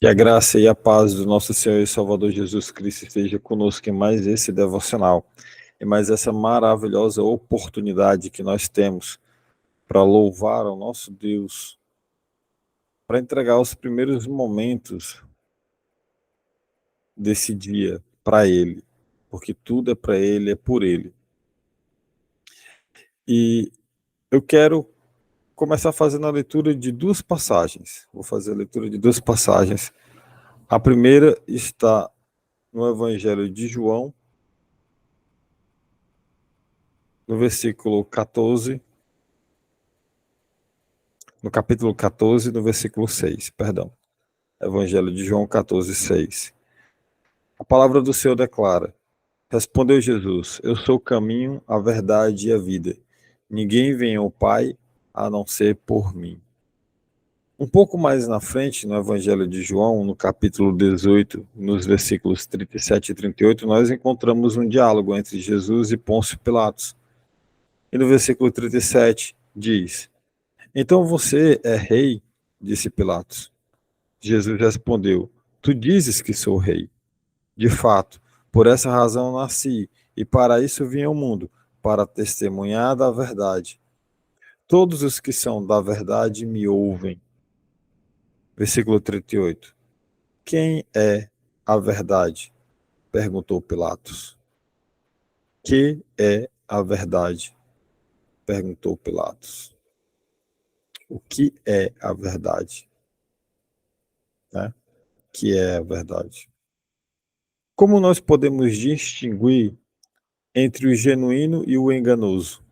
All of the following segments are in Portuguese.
Que a graça e a paz do nosso Senhor e Salvador Jesus Cristo esteja conosco em mais esse devocional, e mais essa maravilhosa oportunidade que nós temos para louvar ao nosso Deus, para entregar os primeiros momentos desse dia para Ele, porque tudo é para Ele, é por Ele. E eu quero começar fazendo a leitura de duas passagens. Vou fazer a leitura de duas passagens. A primeira está no Evangelho de João, no versículo 14, no capítulo 14, no versículo 6, perdão. Evangelho de João 14, 6. A palavra do Senhor declara: Respondeu Jesus, eu sou o caminho, a verdade e a vida. Ninguém vem ao Pai a não ser por mim. Um pouco mais na frente, no Evangelho de João, no capítulo 18, nos versículos 37 e 38, nós encontramos um diálogo entre Jesus e Pôncio Pilatos. E no versículo 37 diz: Então você é rei? Disse Pilatos. Jesus respondeu: Tu dizes que sou rei. De fato, por essa razão nasci, e para isso vim ao mundo, para testemunhar da verdade. Todos os que são da verdade me ouvem. Versículo 38. Quem é a verdade? Perguntou Pilatos. Que é a verdade? Perguntou Pilatos. O que é a verdade? Né? Que é a verdade? Como nós podemos distinguir entre o genuíno e o enganoso?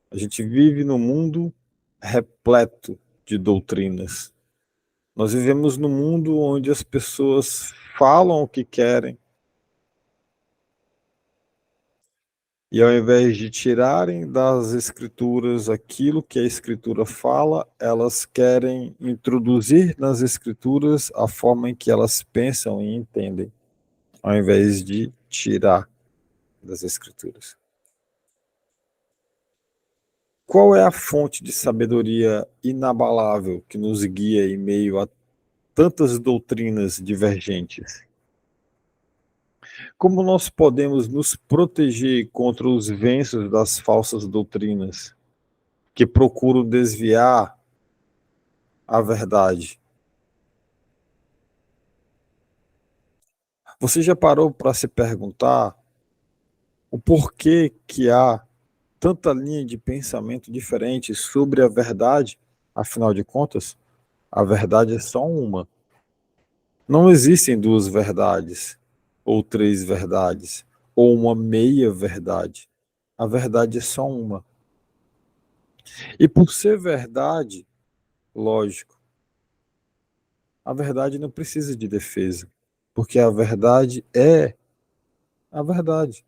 A gente vive num mundo repleto de doutrinas. Nós vivemos num mundo onde as pessoas falam o que querem e, ao invés de tirarem das escrituras aquilo que a escritura fala, elas querem introduzir nas escrituras a forma em que elas pensam e entendem, ao invés de tirar das escrituras. Qual é a fonte de sabedoria inabalável que nos guia em meio a tantas doutrinas divergentes? Como nós podemos nos proteger contra os ventos das falsas doutrinas que procuram desviar a verdade? Você já parou para se perguntar o porquê que há tanta linha de pensamento diferente sobre a verdade? Afinal de contas, a verdade é só uma. Não existem duas verdades, ou três verdades, ou uma meia verdade. A verdade é só uma. E por ser verdade, lógico, a verdade não precisa de defesa, porque a verdade é a verdade.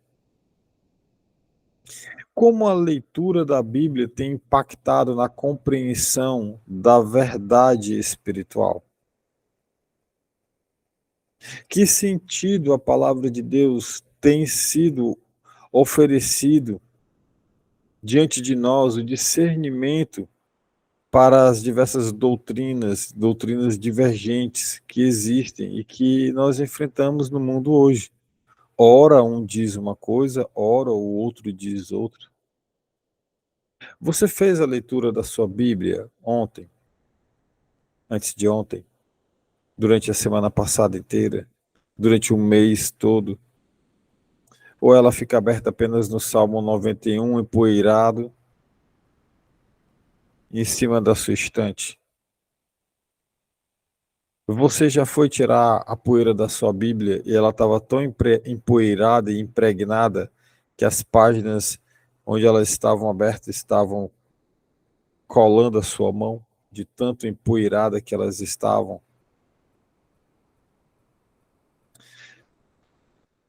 Como a leitura da Bíblia tem impactado na compreensão da verdade espiritual? Que sentido a palavra de Deus tem sido oferecido diante de nós, o discernimento para as diversas doutrinas divergentes que existem e que nós enfrentamos no mundo hoje? Ora um diz uma coisa, ora o outro diz outra. Você fez a leitura da sua Bíblia ontem, antes de ontem, durante a semana passada inteira, durante o mês todo? Ou ela fica aberta apenas no Salmo 91, empoeirado, em cima da sua estante? Você já foi tirar a poeira da sua Bíblia e ela estava tão empoeirada e impregnada que as páginas onde elas estavam abertas estavam colando a sua mão, de tanto empoeirada que elas estavam?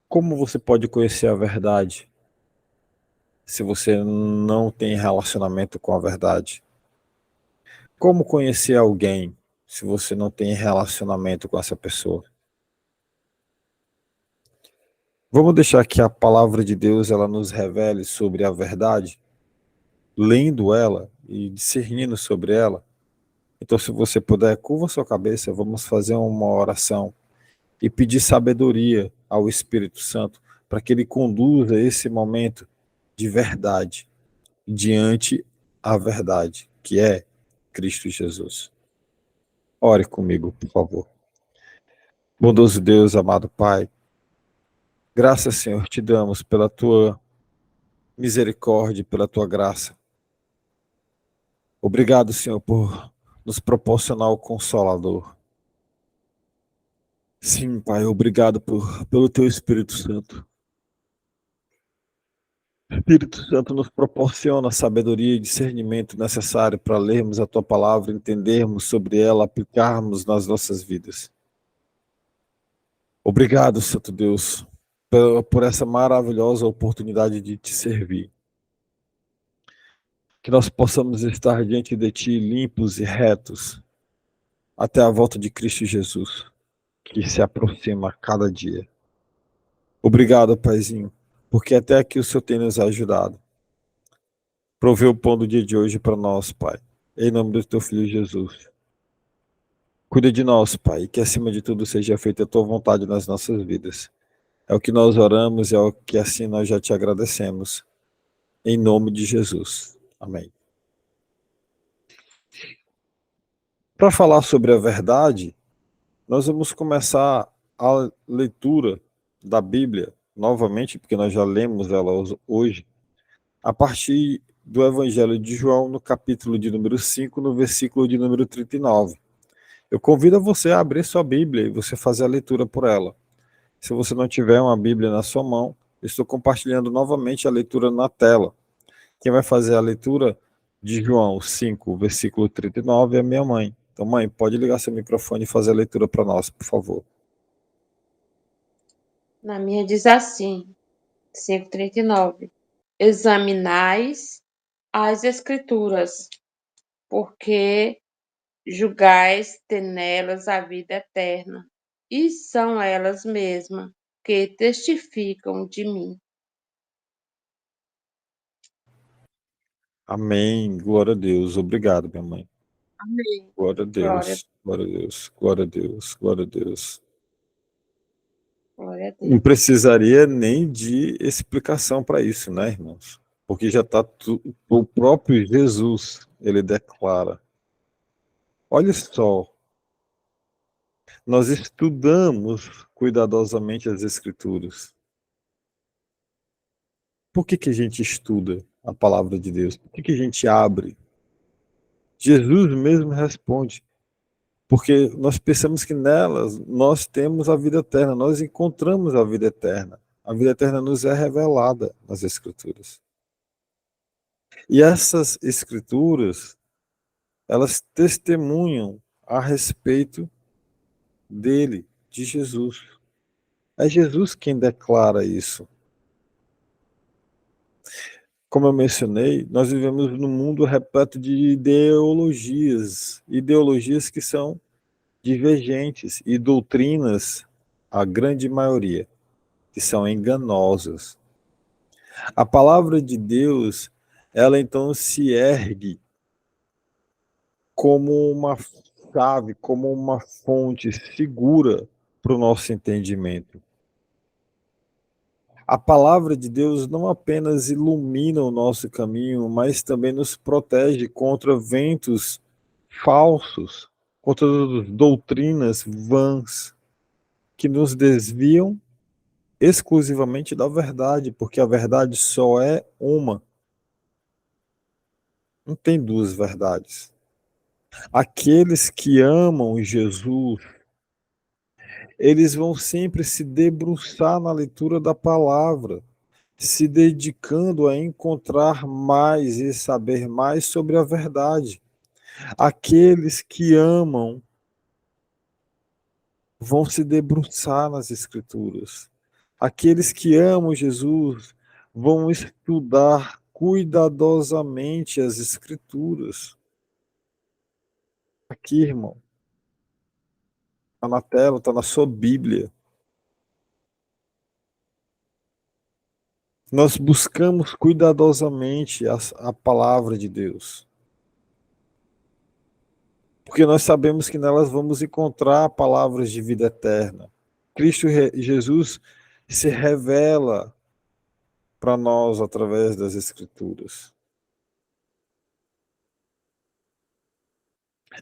Como você pode conhecer a verdade se você não tem relacionamento com a verdade? Como conhecer alguém se você não tem relacionamento com essa pessoa? Vamos deixar que a palavra de Deus ela nos revele sobre a verdade, lendo ela e discernindo sobre ela. Então, se você puder, curva sua cabeça, vamos fazer uma oração e pedir sabedoria ao Espírito Santo para que ele conduza esse momento de verdade diante a verdade, que é Cristo Jesus. Ore comigo, por favor. Bondoso Deus, amado Pai, graças, Senhor, te damos pela tua misericórdia, pela tua graça. Obrigado, Senhor, por nos proporcionar o Consolador. Sim, Pai, obrigado pelo teu Espírito Santo. O Espírito Santo nos proporciona a sabedoria e discernimento necessário para lermos a tua palavra, entendermos sobre ela, aplicarmos nas nossas vidas. Obrigado, Santo Deus, por essa maravilhosa oportunidade de te servir. Que nós possamos estar diante de ti limpos e retos até a volta de Cristo Jesus, que se aproxima a cada dia. Obrigado, Paizinho, porque até aqui o Senhor tem nos ajudado. Provê o pão do dia de hoje para nós, Pai. Em nome do teu Filho Jesus. Cuida de nós, Pai, e que acima de tudo seja feita a tua vontade nas nossas vidas. É o que nós oramos, é o que assim nós já te agradecemos. Em nome de Jesus. Amém. Para falar sobre a verdade, nós vamos começar a leitura da Bíblia novamente, porque nós já lemos ela hoje, a partir do Evangelho de João, no capítulo de número 5, no versículo de número 39. Eu convido a você a abrir sua Bíblia e você fazer a leitura por ela. Se você não tiver uma Bíblia na sua mão, estou compartilhando novamente a leitura na tela. Quem vai fazer a leitura de João 5, versículo 39 é a minha mãe. Então, mãe, pode ligar seu microfone e fazer a leitura para nós, por favor. Na minha diz assim, 5:39. Examinais as Escrituras, porque julgais ter nelas a vida eterna, e são elas mesmas que testificam de mim. Amém. Glória a Deus. Obrigado, minha mãe. Amém. Glória a Glória, Deus. Glória a Deus. Glória a Deus. Glória a Deus. glória a Não Deus. precisaria nem de explicação para isso, né, irmãos? Porque já está o próprio Jesus, ele declara. Olha só, nós estudamos cuidadosamente as Escrituras. Por que a gente estuda a palavra de Deus? Por que a gente abre? Jesus mesmo responde, porque nós pensamos que nelas nós temos a vida eterna, nós encontramos a vida eterna. A vida eterna nos é revelada nas Escrituras. E essas Escrituras, elas testemunham a respeito dele, de Jesus. É Jesus quem declara isso. Como eu mencionei, nós vivemos num mundo repleto de ideologias que são divergentes e doutrinas, a grande maioria, que são enganosas. A palavra de Deus, ela então se ergue como uma chave, como uma fonte segura para o nosso entendimento. A palavra de Deus não apenas ilumina o nosso caminho, mas também nos protege contra ventos falsos, contra doutrinas vãs que nos desviam exclusivamente da verdade, porque a verdade só é uma. Não tem duas verdades. Aqueles que amam Jesus, eles vão sempre se debruçar na leitura da palavra, se dedicando a encontrar mais e saber mais sobre a verdade. Aqueles que amam vão se debruçar nas Escrituras. Aqueles que amam Jesus vão estudar cuidadosamente as Escrituras. Aqui, irmão, está na tela, está na sua Bíblia. Nós buscamos cuidadosamente a palavra de Deus. porque nós sabemos que nelas vamos encontrar palavras de vida eterna. Cristo Jesus se revela para nós através das Escrituras.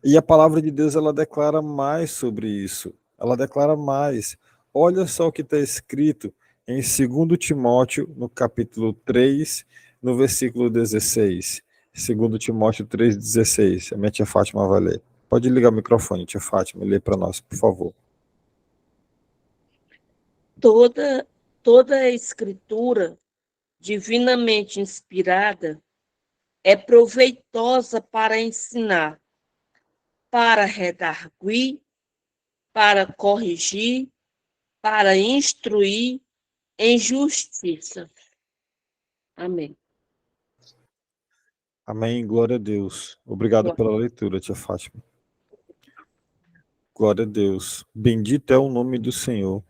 E a palavra de Deus, ela declara mais sobre isso. Ela declara mais. Olha só o que está escrito em 2 Timóteo, no capítulo 3, no versículo 16. 2 Timóteo 3,16. A minha tia Fátima vai ler. Pode ligar o microfone, tia Fátima, lê para nós, por favor. Toda a escritura divinamente inspirada é proveitosa para ensinar, para redarguir, para corrigir, para instruir em justiça. Amém. Amém, glória a Deus. Obrigado pela leitura, tia Fátima. Glória a Deus. Bendito é o nome do Senhor.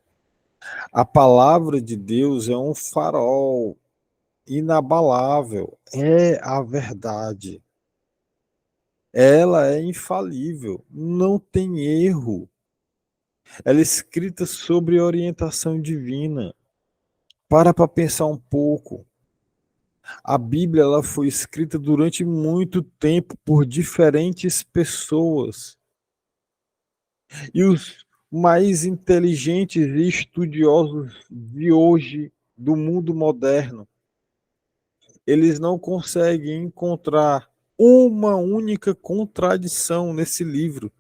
A palavra de Deus é um farol inabalável, é a verdade. Ela é infalível, não tem erro. Ela é escrita sobre orientação divina. Para pensar um pouco. A Bíblia ela foi escrita durante muito tempo por diferentes pessoas. E os mais inteligentes e estudiosos de hoje, do mundo moderno, eles não conseguem encontrar uma única contradição nesse livro.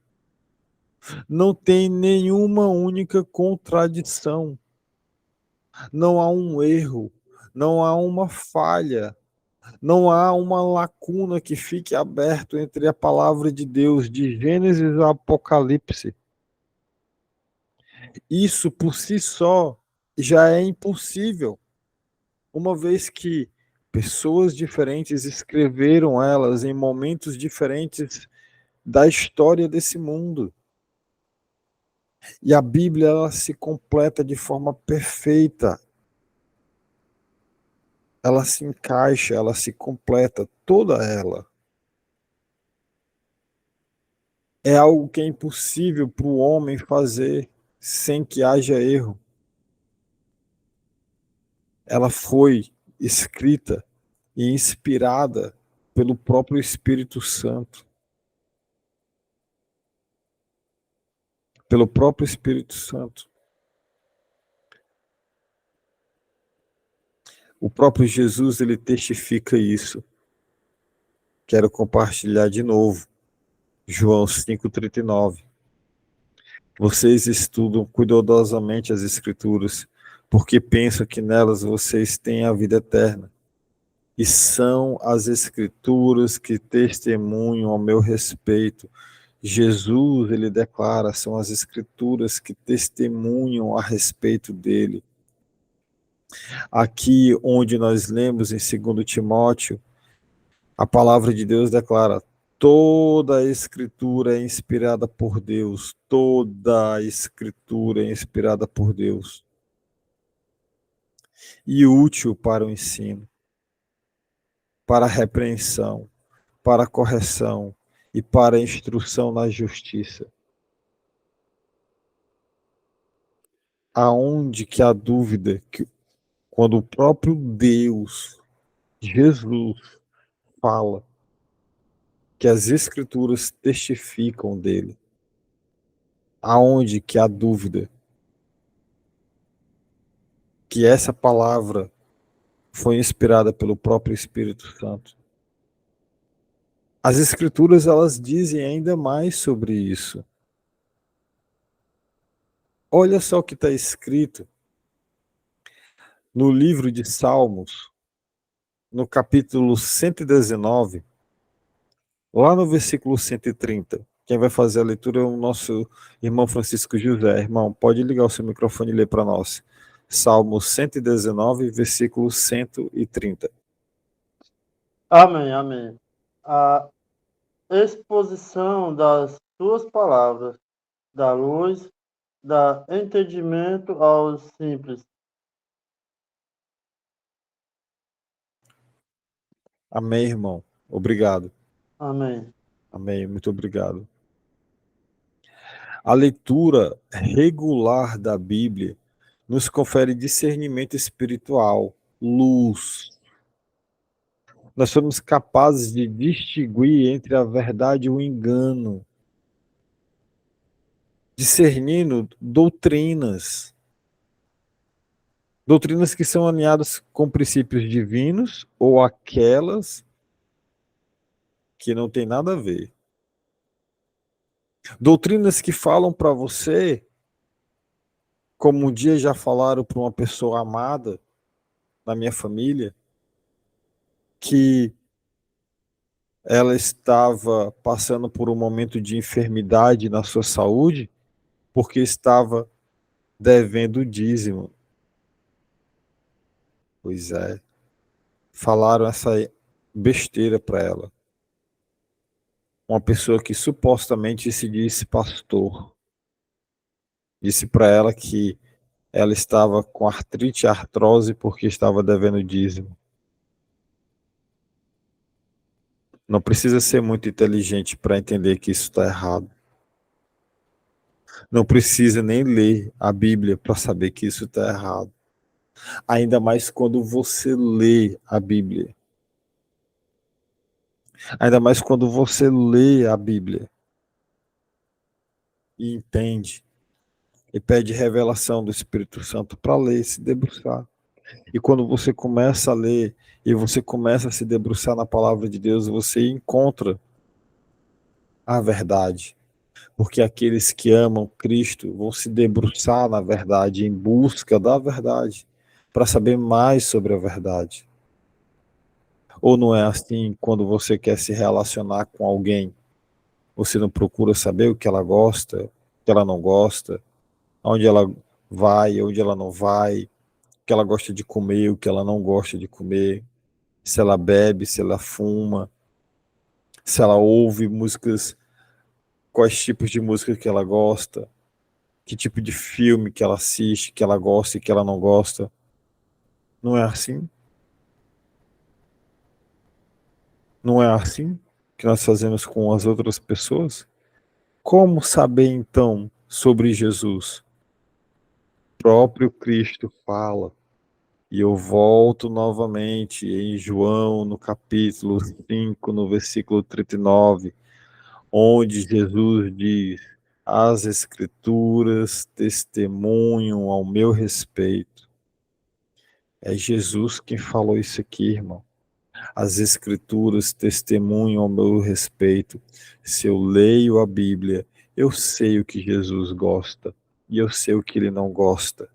Não tem nenhuma única contradição. Não há um erro, não há uma falha, não há uma lacuna que fique aberto entre a palavra de Deus de Gênesis a Apocalipse. Isso por si só já é impossível, uma vez que pessoas diferentes escreveram elas em momentos diferentes da história desse mundo. E a Bíblia ela se completa de forma perfeita. Ela se encaixa, ela se completa, toda ela. É algo que é impossível para o homem fazer sem que haja erro. Ela foi escrita e inspirada pelo próprio Espírito Santo. Pelo próprio Espírito Santo. O próprio Jesus, ele testifica isso. Quero compartilhar de novo. João 5,39. Vocês estudam cuidadosamente as Escrituras, porque pensam que nelas vocês têm a vida eterna. E são as Escrituras que testemunham ao meu respeito. Jesus, ele declara, são as Escrituras que testemunham a respeito dele. Aqui onde nós lemos em 2 Timóteo, a palavra de Deus declara: toda a Escritura é inspirada por Deus, toda a Escritura é inspirada por Deus e útil para o ensino, para a repreensão, para a correção e para a instrução na justiça. Aonde que há dúvida que quando o próprio Deus, Jesus, fala que as Escrituras testificam dele, aonde que há dúvida que essa palavra foi inspirada pelo próprio Espírito Santo? As Escrituras elas dizem ainda mais sobre isso. Olha só o que está escrito no livro de Salmos, no capítulo 119, lá no versículo 130. Quem vai fazer a leitura é o nosso irmão Francisco José. Irmão, pode ligar o seu microfone e ler para nós. Salmo 119, versículo 130. Amém, amém. A exposição das tuas palavras dá luz, dá entendimento aos simples. Amém, irmão. Obrigado. Amém. Amém. Muito obrigado. A leitura regular da Bíblia nos confere discernimento espiritual, luz. Nós somos capazes de distinguir entre a verdade e o engano, discernindo doutrinas que são alinhadas com princípios divinos ou aquelas que não têm nada a ver. Doutrinas que falam para você, como um dia já falaram para uma pessoa amada na minha família, que ela estava passando por um momento de enfermidade na sua saúde, porque estava devendo o dízimo. Pois é, falaram essa besteira para ela. Uma pessoa que supostamente se disse pastor, disse para ela que ela estava com artrite e artrose porque estava devendo dízimo. Não precisa ser muito inteligente para entender que isso está errado. Não precisa nem ler a Bíblia para saber que isso está errado. Ainda mais quando você lê a Bíblia. Ainda mais quando você lê a Bíblia e entende e pede revelação do Espírito Santo para ler e se debruçar. E quando você começa a ler e você começa a se debruçar na palavra de Deus, você encontra a verdade. Porque aqueles que amam Cristo vão se debruçar na verdade, em busca da verdade, para saber mais sobre a verdade. Ou não é assim quando você quer se relacionar com alguém? Você não procura saber o que ela gosta, o que ela não gosta, onde ela vai, onde ela não vai, o que ela gosta de comer, o que ela não gosta de comer, se ela bebe, se ela fuma, se ela ouve músicas, quais tipos de música que ela gosta, que tipo de filme que ela assiste, que ela gosta e que ela não gosta. Não é assim? Não é assim que nós fazemos com as outras pessoas? Como saber então sobre Jesus? O próprio Cristo fala. E eu volto novamente em João, no capítulo 5, no versículo 39, onde Jesus diz: as Escrituras testemunham ao meu respeito. É Jesus quem falou isso aqui, irmão. As Escrituras testemunham ao meu respeito. Se eu leio a Bíblia, eu sei o que Jesus gosta e eu sei o que ele não gosta.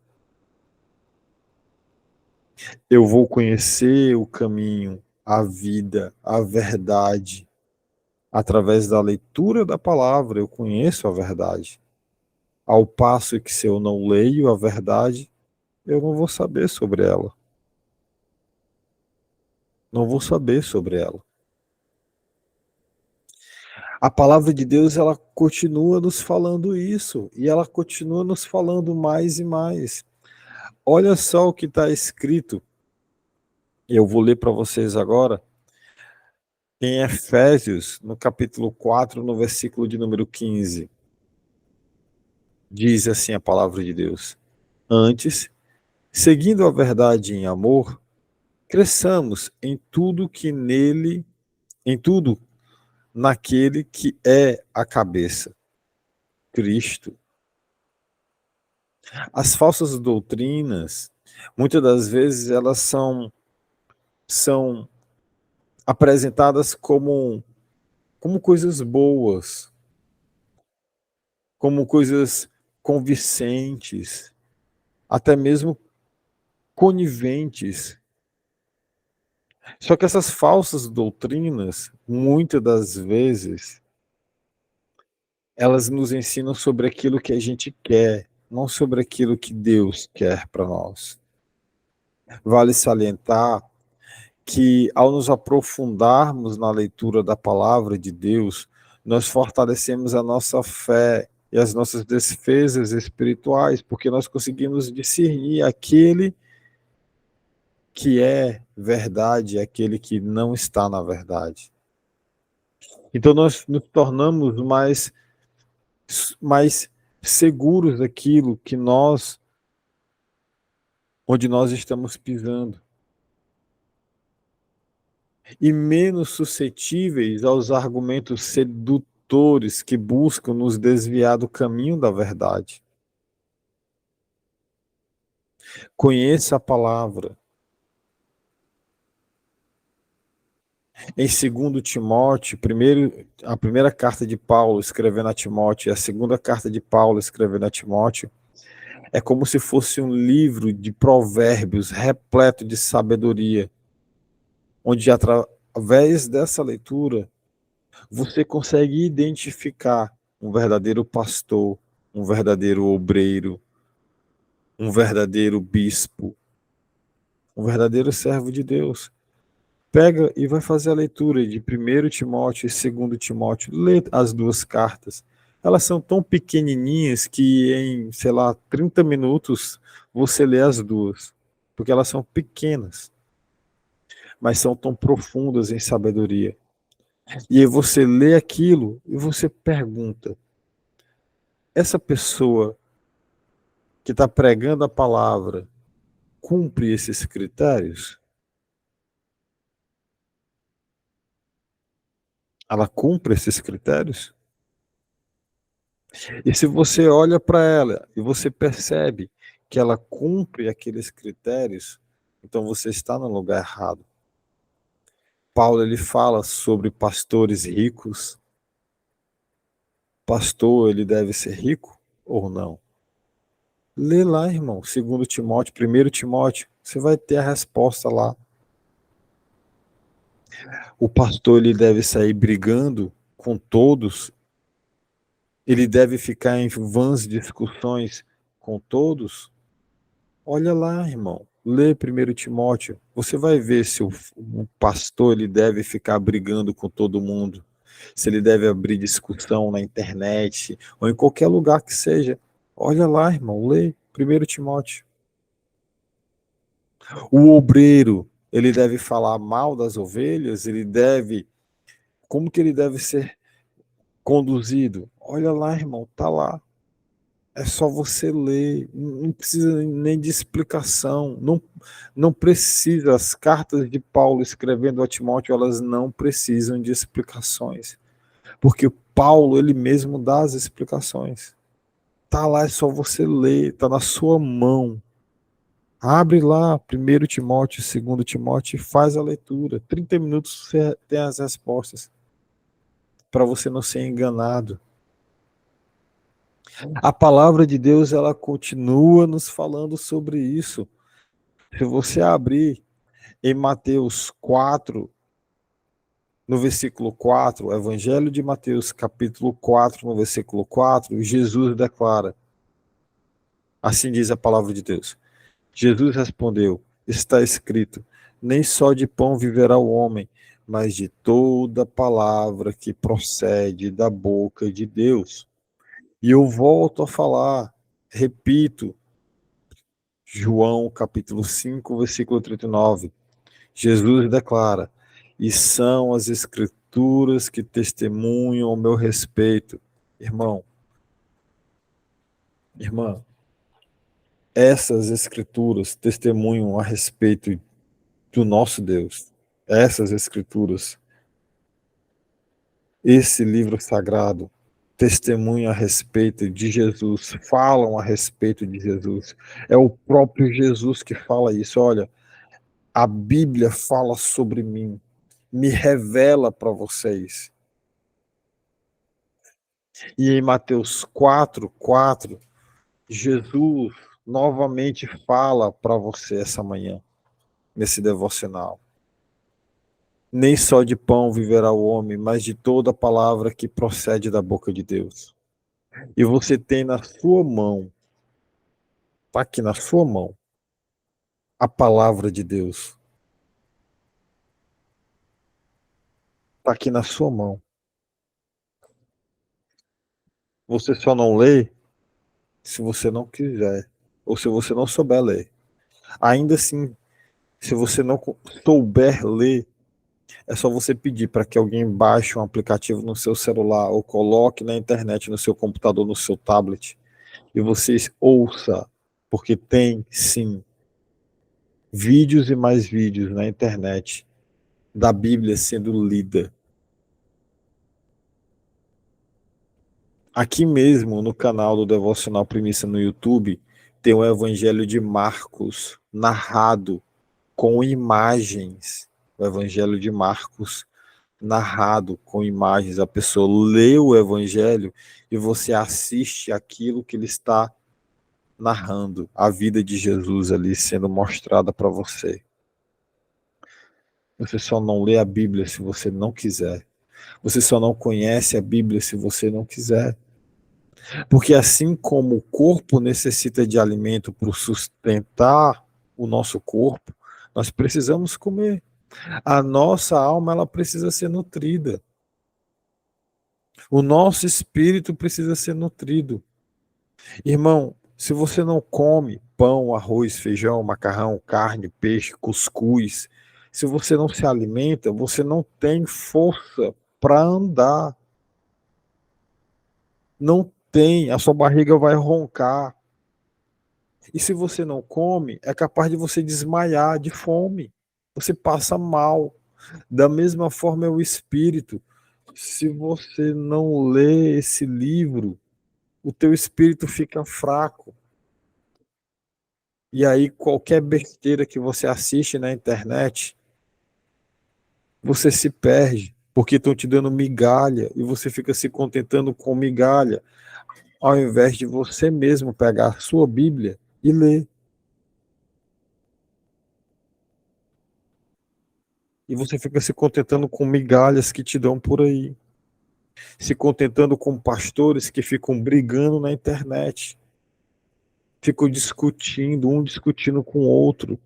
Eu vou conhecer o caminho, a vida, a verdade. Através da leitura da palavra, eu conheço a verdade. Ao passo que, se eu não leio a verdade, eu não vou saber sobre ela. Não vou saber sobre ela. A palavra de Deus, ela continua nos falando isso, e ela continua nos falando mais e mais. Olha só o que está escrito, eu vou ler para vocês agora, em Efésios, no capítulo 4, no versículo de número 15. Diz assim a palavra de Deus: antes, seguindo a verdade em amor, cresçamos em tudo que nele, em tudo naquele que é a cabeça, Cristo. As falsas doutrinas, muitas das vezes, elas são apresentadas como coisas boas, como coisas convincentes, até mesmo coniventes. Só que essas falsas doutrinas, muitas das vezes, elas nos ensinam sobre aquilo que a gente quer, não sobre aquilo que Deus quer para nós. Vale salientar que, ao nos aprofundarmos na leitura da palavra de Deus, nós fortalecemos a nossa fé e as nossas defesas espirituais, porque nós conseguimos discernir aquele que é verdade e aquele que não está na verdade. Então nós nos tornamos mais seguros daquilo que onde nós estamos pisando, e menos suscetíveis aos argumentos sedutores que buscam nos desviar do caminho da verdade. Conheça a palavra. Em 2 Timóteo, a primeira carta de Paulo escrevendo a Timóteo e a segunda carta de Paulo escrevendo a Timóteo, é como se fosse um livro de provérbios repleto de sabedoria, onde através dessa leitura você consegue identificar um verdadeiro pastor, um verdadeiro obreiro, um verdadeiro bispo, um verdadeiro servo de Deus. Pega e vai fazer a leitura de 1 Timóteo e 2 Timóteo, lê as duas cartas. Elas são tão pequenininhas que em, 30 minutos você lê as duas, porque elas são pequenas, mas são tão profundas em sabedoria. E aí você lê aquilo e você pergunta, essa pessoa que está pregando a palavra cumpre esses critérios? Ela cumpre esses critérios? E se você olha para ela e você percebe que ela cumpre aqueles critérios, então você está no lugar errado. Paulo ele fala sobre pastores ricos. Pastor, ele deve ser rico ou não? Lê lá, irmão, 2 Timóteo, 1 Timóteo, você vai ter a resposta lá. O pastor ele deve sair brigando com todos, ele deve ficar em vãs discussões com todos. Olha lá, irmão, lê 1 Timóteo, você vai ver se o pastor ele deve ficar brigando com todo mundo, se ele deve abrir discussão na internet ou em qualquer lugar que seja. Olha lá, irmão, lê 1 Timóteo. O obreiro, ele deve falar mal das ovelhas, como que ele deve ser conduzido? Olha lá, irmão, tá lá. É só você ler, não precisa nem de explicação, não precisa, as cartas de Paulo escrevendo a Timóteo, elas não precisam de explicações, porque Paulo, ele mesmo dá as explicações. Tá lá, é só você ler, tá na sua mão. Abre lá 1 Timóteo, 2 Timóteo e faz a leitura. 30 minutos você tem as respostas, para você não ser enganado. A palavra de Deus, ela continua nos falando sobre isso. Se você abrir em Mateus 4, no versículo 4, o Evangelho de Mateus, capítulo 4, no versículo 4, Jesus declara, assim diz a palavra de Deus. Jesus respondeu, está escrito, nem só de pão viverá o homem, mas de toda palavra que procede da boca de Deus. E eu volto a falar, repito, João capítulo 5, versículo 39. Jesus declara, e são as escrituras que testemunham ao meu respeito. Irmão, irmã, essas escrituras testemunham a respeito do nosso Deus. Essas escrituras, esse livro sagrado, testemunham a respeito de Jesus, falam a respeito de Jesus. É o próprio Jesus que fala isso. Olha, a Bíblia fala sobre mim, me revela para vocês. E em Mateus 4:4, Jesus novamente fala para você essa manhã, nesse devocional. Nem só de pão viverá o homem, mas de toda palavra que procede da boca de Deus. E você tem na sua mão, está aqui na sua mão, a palavra de Deus. Está aqui na sua mão. Você só não lê se você não quiser, ou se você não souber ler. Ainda assim, se você não souber ler, é só você pedir para que alguém baixe um aplicativo no seu celular ou coloque na internet no seu computador, no seu tablet, e você ouça, porque tem sim vídeos e mais vídeos na internet da Bíblia sendo lida. Aqui mesmo no canal do Devocional Primícia no YouTube tem o Evangelho de Marcos narrado com imagens. O Evangelho de Marcos narrado com imagens. A pessoa lê o Evangelho e você assiste aquilo que ele está narrando, a vida de Jesus ali sendo mostrada para você. Você só não lê a Bíblia se você não quiser. Você só não conhece a Bíblia se você não quiser. Porque assim como o corpo necessita de alimento para sustentar o nosso corpo, nós precisamos comer. A nossa alma, ela precisa ser nutrida. O nosso espírito precisa ser nutrido. Irmão, se você não come pão, arroz, feijão, macarrão, carne, peixe, cuscuz, se você não se alimenta, você não tem força para andar. Não tem, a sua barriga vai roncar. E se você não come, é capaz de você desmaiar de fome. Você passa mal. Da mesma forma é o espírito. Se você não lê esse livro, o teu espírito fica fraco. E aí qualquer besteira que você assiste na internet, você se perde, porque estão te dando migalha e você fica se contentando com migalha, ao invés de você mesmo pegar a sua Bíblia e ler. E você fica se contentando com migalhas que te dão por aí. Se contentando com pastores que ficam brigando na internet. Ficam discutindo, um discutindo com o outro.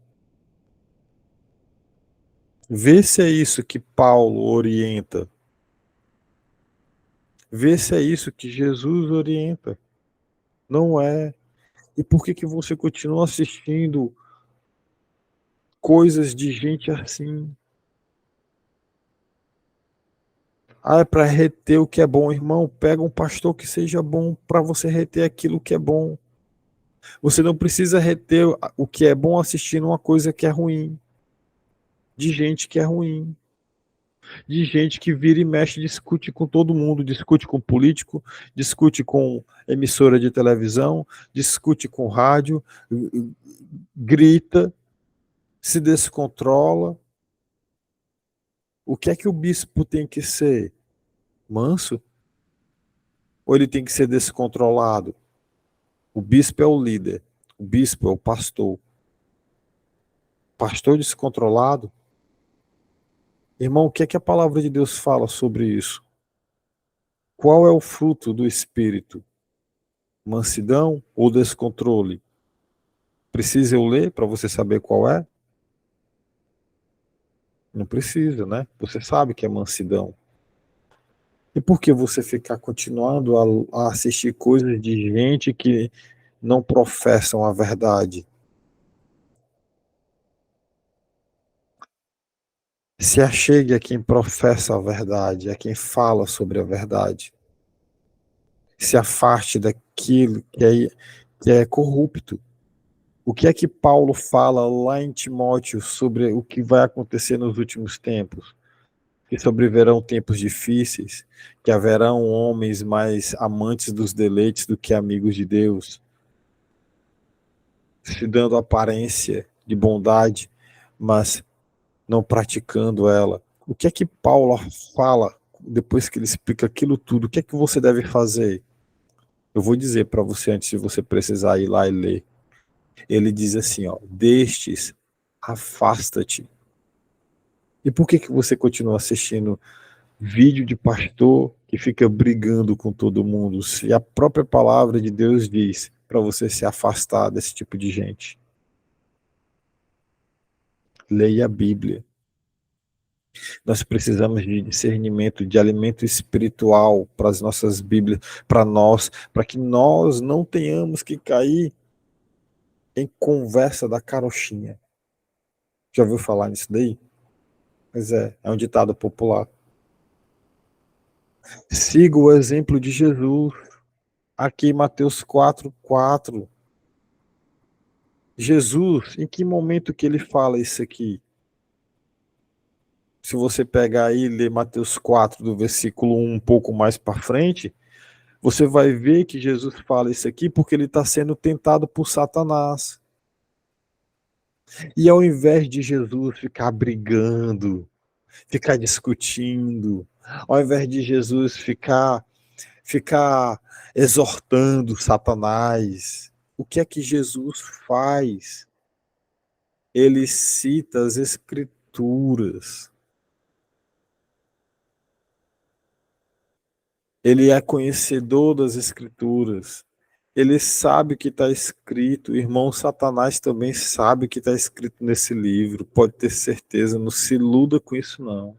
Vê se é isso que Paulo orienta. Vê se é isso que Jesus orienta. Não é. E por que você continua assistindo coisas de gente assim? Ah, é para reter o que é bom, irmão. Pega um pastor que seja bom para você reter aquilo que é bom. Você não precisa reter o que é bom assistindo uma coisa que é ruim. De gente que é ruim. De gente que vira e mexe, discute com todo mundo, discute com político, discute com emissora de televisão, discute com rádio, grita, se descontrola. O que é que o bispo tem que ser? Manso? Ou ele tem que ser descontrolado? O bispo é o líder, o bispo é o pastor. Pastor descontrolado? Irmão, o que é que a palavra de Deus fala sobre isso? Qual é o fruto do espírito? Mansidão ou descontrole? Precisa eu ler para você saber qual é? Não precisa, né? Você sabe que é mansidão. E por que você ficar continuando a assistir coisas de gente que não professam a verdade? Se achegue a quem professa a verdade, a quem fala sobre a verdade. Se afaste daquilo que é corrupto. O que é que Paulo fala lá em Timóteo sobre o que vai acontecer nos últimos tempos? Que sobrevirão tempos difíceis, que haverão homens mais amantes dos deleites do que amigos de Deus, se dando aparência de bondade, mas não praticando ela. O que é que Paulo fala depois que ele explica aquilo tudo? O que é que você deve fazer? Eu vou dizer para você antes de você precisar ir lá e ler. Ele diz assim, ó, destes, afasta-te. E por que você continua assistindo vídeo de pastor que fica brigando com todo mundo, se a própria palavra de Deus diz para você se afastar desse tipo de gente? Leia a Bíblia. Nós precisamos de discernimento, de alimento espiritual para as nossas Bíblias, para nós, para que nós não tenhamos que cair em conversa da carochinha. Já ouviu falar nisso daí? Pois é um ditado popular. Siga o exemplo de Jesus. Aqui, Mateus 4:4. Jesus, em que momento que ele fala isso aqui? Se você pegar aí e ler Mateus 4, do versículo 1 um pouco mais para frente, você vai ver que Jesus fala isso aqui porque ele está sendo tentado por Satanás. E ao invés de Jesus ficar brigando, ficar discutindo, ao invés de Jesus ficar exortando Satanás, o que é que Jesus faz? Ele cita as Escrituras. Ele é conhecedor das Escrituras. Ele sabe o que está escrito. O irmão Satanás também sabe o que está escrito nesse livro. Pode ter certeza, não se iluda com isso não.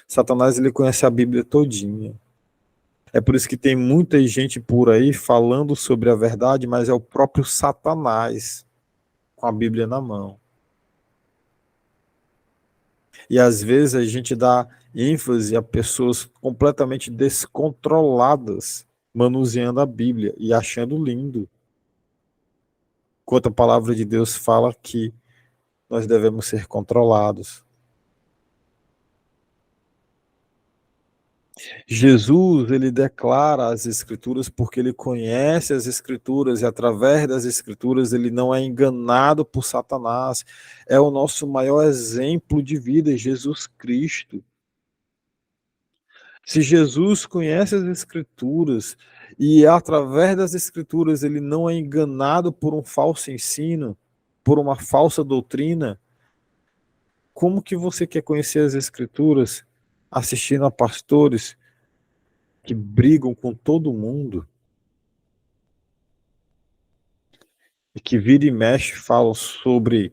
Satanás, ele conhece a Bíblia todinha. É por isso que tem muita gente por aí falando sobre a verdade, mas é o próprio Satanás com a Bíblia na mão. E às vezes a gente dá ênfase a pessoas completamente descontroladas, manuseando a Bíblia e achando lindo. Enquanto a palavra de Deus fala que nós devemos ser controlados. Jesus, ele declara as Escrituras porque ele conhece as Escrituras e através das Escrituras ele não é enganado por Satanás. É o nosso maior exemplo de vida, Jesus Cristo. Se Jesus conhece as Escrituras e através das Escrituras ele não é enganado por um falso ensino, por uma falsa doutrina, como que você quer conhecer as Escrituras assistindo a pastores que brigam com todo mundo e que vira e mexe falam sobre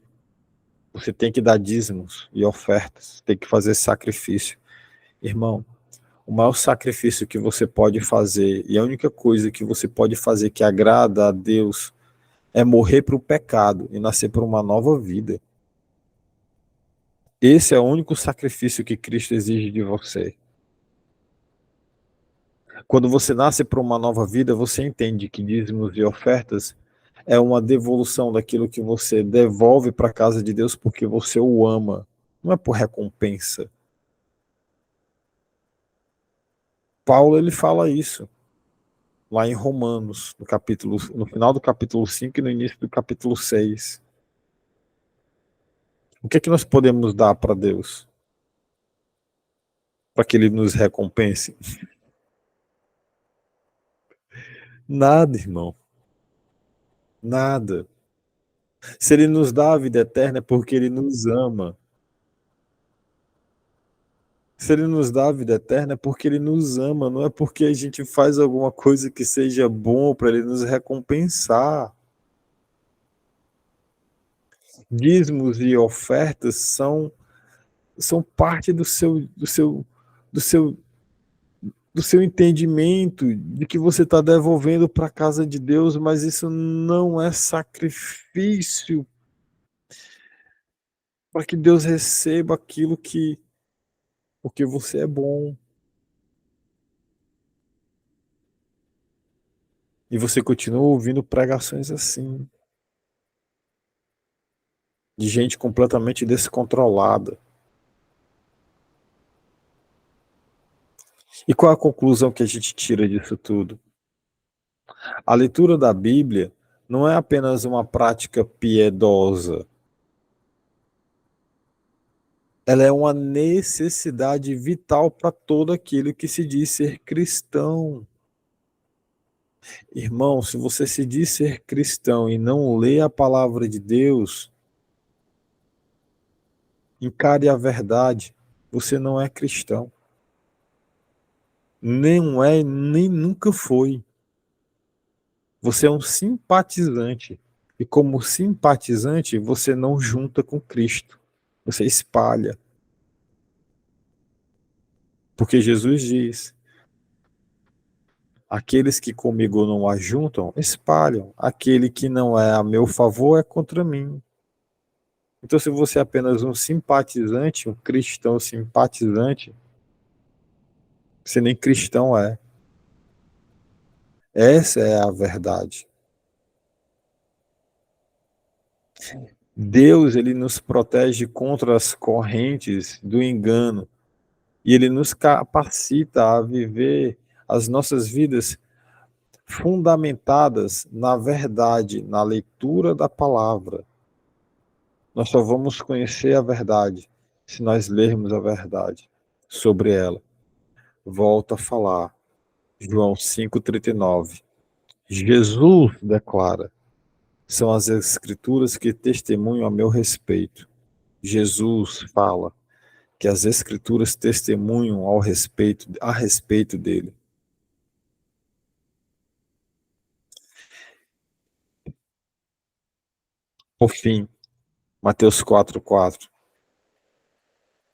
você tem que dar dízimos e ofertas, tem que fazer sacrifício? Irmão, o maior sacrifício que você pode fazer e a única coisa que você pode fazer que agrada a Deus é morrer para o pecado e nascer para uma nova vida. Esse é o único sacrifício que Cristo exige de você. Quando você nasce para uma nova vida, você entende que dízimos e ofertas é uma devolução daquilo que você devolve para a casa de Deus porque você o ama, não é por recompensa. Paulo, ele fala isso lá em Romanos, no final do capítulo 5 e no início do capítulo 6. O que é que nós podemos dar para Deus? Para que ele nos recompense? Nada, irmão. Nada. Se ele nos dá a vida eterna é porque ele nos ama. Se ele nos dá a vida eterna é porque ele nos ama, não é porque a gente faz alguma coisa que seja bom para ele nos recompensar. Dízimos e ofertas são parte do seu do seu entendimento de que você está devolvendo para a casa de Deus, mas isso não é sacrifício para que Deus receba aquilo que porque você é bom. E você continua ouvindo pregações assim, de gente completamente descontrolada. E qual é a conclusão que a gente tira disso tudo? A leitura da Bíblia não é apenas uma prática piedosa. Ela é uma necessidade vital para todo aquele que se diz ser cristão. Irmão, se você se diz ser cristão e não lê a palavra de Deus, encare a verdade, você não é cristão. Nem é, nem nunca foi. Você é um simpatizante. E como simpatizante, você não junta com Cristo. Você espalha. Porque Jesus diz: aqueles que comigo não ajuntam, espalham. Aquele que não é a meu favor é contra mim. Então, se você é apenas um simpatizante, um cristão simpatizante, você nem cristão é. Essa é a verdade. Deus, ele nos protege contra as correntes do engano e ele nos capacita a viver as nossas vidas fundamentadas na verdade, na leitura da palavra. Nós só vamos conhecer a verdade se nós lermos a verdade sobre ela. Volto a falar, João 5,39. Jesus declara: são as escrituras que testemunham a meu respeito. Jesus fala que as escrituras testemunham a respeito dele. Por fim, Mateus 4,4.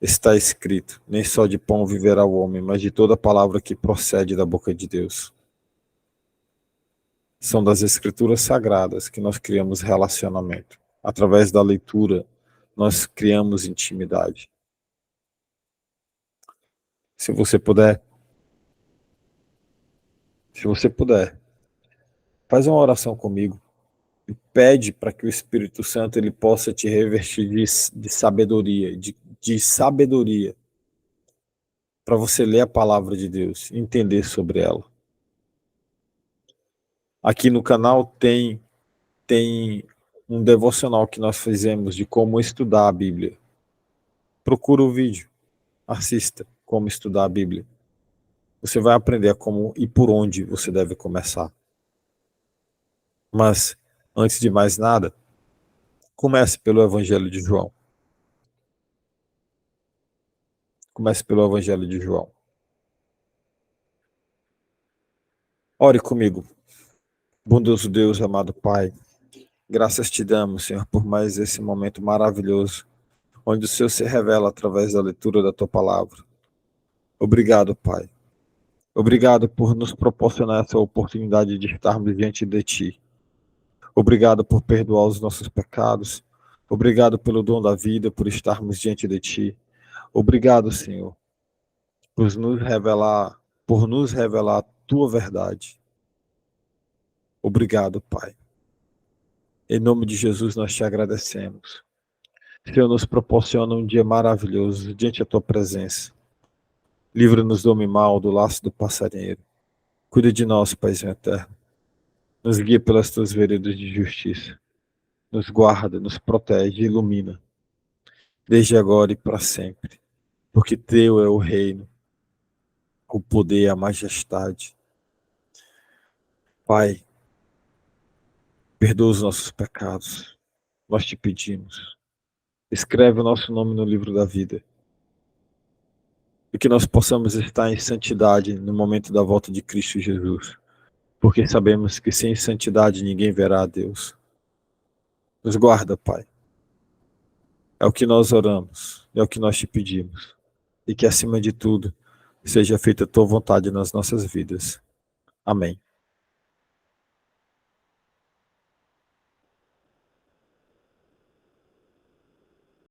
Está escrito: nem só de pão viverá o homem, mas de toda palavra que procede da boca de Deus. São das escrituras sagradas que nós criamos relacionamento. Através da leitura, nós criamos intimidade. Se você puder, faz uma oração comigo e pede para que o Espírito Santo ele possa te revestir de sabedoria, de sabedoria, para você ler a palavra de Deus e entender sobre ela. Aqui no canal tem um devocional que nós fizemos de como estudar a Bíblia. Procura o vídeo, assista como estudar a Bíblia. Você vai aprender como e por onde você deve começar. Mas, antes de mais nada, comece pelo Evangelho de João. Comece pelo Evangelho de João. Ore comigo. Bondoso Deus, amado Pai, graças te damos, Senhor, por mais esse momento maravilhoso, onde o Senhor se revela através da leitura da tua palavra. Obrigado, Pai. Obrigado por nos proporcionar essa oportunidade de estarmos diante de ti. Obrigado por perdoar os nossos pecados. Obrigado pelo dom da vida, por estarmos diante de ti. Obrigado, Senhor, por nos revelar a tua verdade. Obrigado, Pai. Em nome de Jesus nós te agradecemos. Senhor, nos proporciona um dia maravilhoso diante da tua presença. Livra-nos do homem mal, do laço do passarinheiro. Cuida de nós, Paizinho eterno. Nos guia pelas tuas veredas de justiça. Nos guarda, nos protege e ilumina. Desde agora e para sempre. Porque teu é o reino, o poder e a majestade. Pai, perdoa os nossos pecados. Nós te pedimos. Escreve o nosso nome no livro da vida. E que nós possamos estar em santidade no momento da volta de Cristo Jesus. Porque sabemos que sem santidade ninguém verá a Deus. Nos guarda, Pai. É o que nós oramos, é o que nós te pedimos. E que, acima de tudo, seja feita a tua vontade nas nossas vidas. Amém.